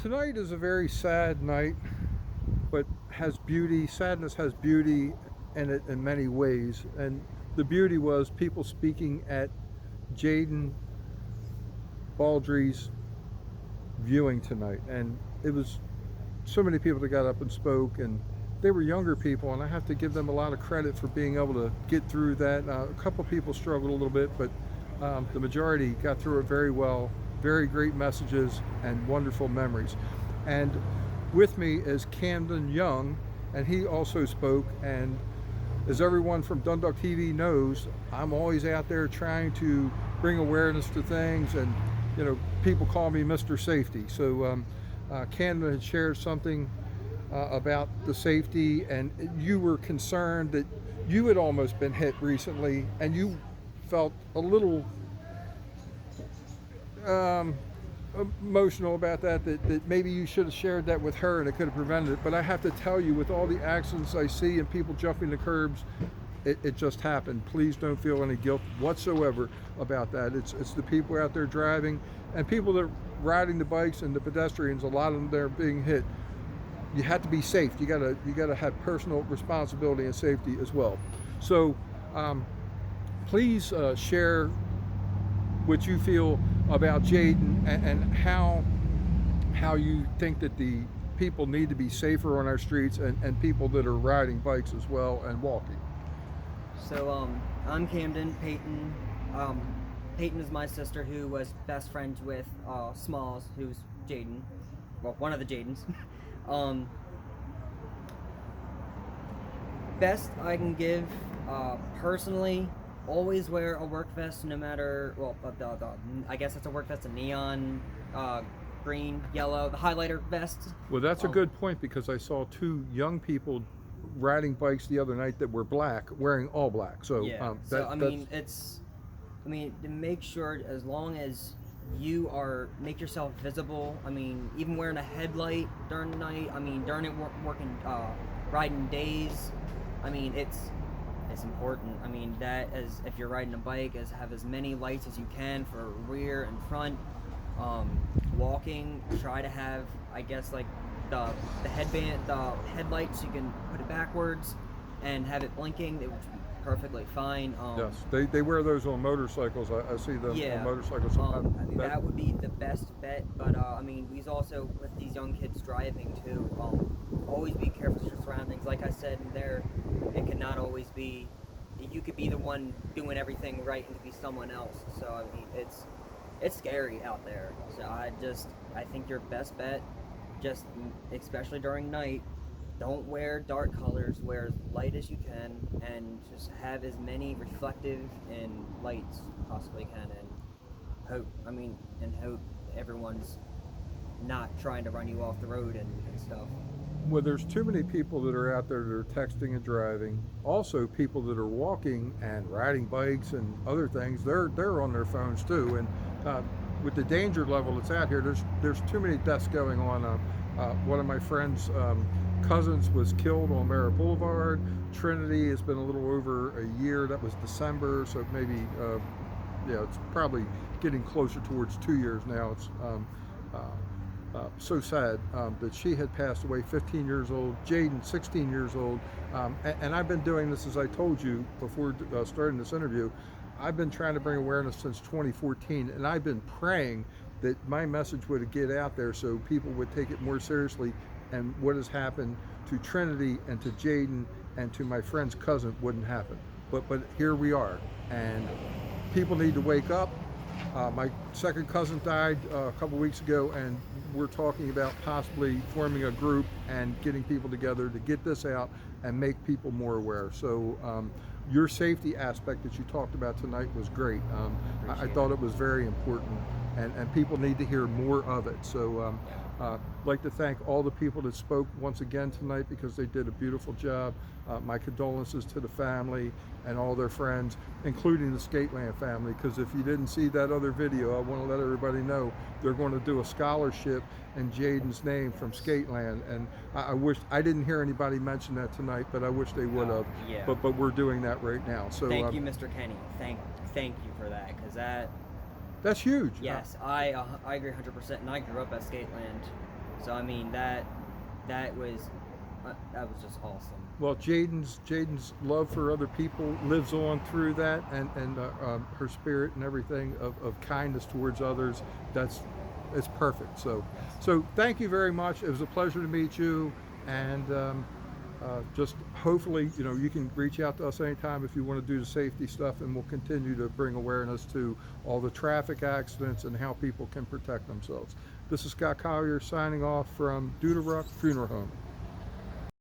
Tonight is a very sad night, but has beauty. Sadness has beauty in it in many ways. And the beauty was people speaking at Jayden Baldree's viewing tonight. And it was so many people that got up and spoke, and they were younger people, and I have to give them a lot of credit for being able to get through that. A couple people struggled a little bit, but the majority got through it very well. Very great messages and wonderful memories. And with me is Camden Young, and he also spoke. And as everyone from Dundalk TV knows, I'm always out there trying to bring awareness to things, and people call me Mr. Safety. So Camden had shared something about the safety, and you were concerned that you had almost been hit recently, and you felt a little emotional about that maybe you should have shared that with her and it could have prevented it. But I have to tell you, with all the accidents I see and people jumping the curbs, it just happened. Please don't feel any guilt whatsoever about that. It's the people out there driving and people that are riding the bikes and the pedestrians. A lot of them that are being hit. You have to be safe. You gotta have personal responsibility and safety as well. So please share what you feel about Jayden, and how you think that the people need to be safer on our streets, and people that are riding bikes as well and walking. So I'm Camden. Peyton is my sister, who was best friends with Smalls, who's Jayden. Well, one of the Jaydens. Best I can give, personally, always wear a work vest, no matter, well, I guess it's a work vest, a neon, green, yellow, the highlighter vest. Well, that's a good point, because I saw two young people riding bikes the other night that were black, wearing all black. So yeah. To make sure, as long as you make yourself visible. Even wearing a headlight during the night. During working, riding days. It's important. That as if you're riding a bike, as have as many lights as you can for rear and front. Walking, try to have, I guess, like the headband, the headlights. You can put it backwards and have it blinking. It would be perfectly fine. Yes, they wear those on motorcycles. I see them on motorcycles. That would be the best bet. But we's also, with these young kids driving too. Always be careful with your surroundings. Like I said, it cannot always be. You could be the one doing everything right and could be someone else. So it's scary out there. So I think your best bet, just especially during night, don't wear dark colors, wear as light as you can, and just have as many reflective and lights possibly can, and hope everyone's not trying to run you off the road and stuff. Well, there's too many people that are out there that are texting and driving. Also, people that are walking and riding bikes and other things, they're on their phones too. And with the danger level that's out here, there's too many deaths going on. One of my friends' cousins was killed on Merritt Boulevard. Trinity has been a little over a year. That was December, so maybe it's probably getting closer towards 2 years now. It's so sad that she had passed away, 15 years old. Jaden, 16 years old. And I've been doing this, as I told you before starting this interview, I've been trying to bring awareness since 2014, and I've been praying that my message would get out there so people would take it more seriously, and what has happened to Trinity and to Jaden and to my friend's cousin wouldn't happen. But here we are, and people need to wake up. My second cousin died a couple weeks ago, and we're talking about possibly forming a group and getting people together to get this out and make people more aware. So your safety aspect that you talked about tonight was great. I thought it was very important, and people need to hear more of it. So I'd like to thank all the people that spoke once again tonight, because they did a beautiful job. My condolences to the family and all their friends, including the Skateland family, because if you didn't see that other video, I want to let everybody know they're going to do a scholarship in Jaden's name from Skateland, and I wish I didn't hear anybody mention that tonight, but I wish they would have. Yeah. But we're doing that right now. So thank you, Mr. Kenny. Thank you for that, because that's huge. Yes, I agree 100%, and I grew up at Skateland. So I mean that was just awesome. Well, Jaden's love for other people lives on through that, and her spirit and everything of kindness towards others. It's perfect. So thank you very much. It was a pleasure to meet you, and just hopefully you can reach out to us anytime if you want to do the safety stuff, and we'll continue to bring awareness to all the traffic accidents and how people can protect themselves. This is Scott Collier signing off from Duderruck Funeral Home.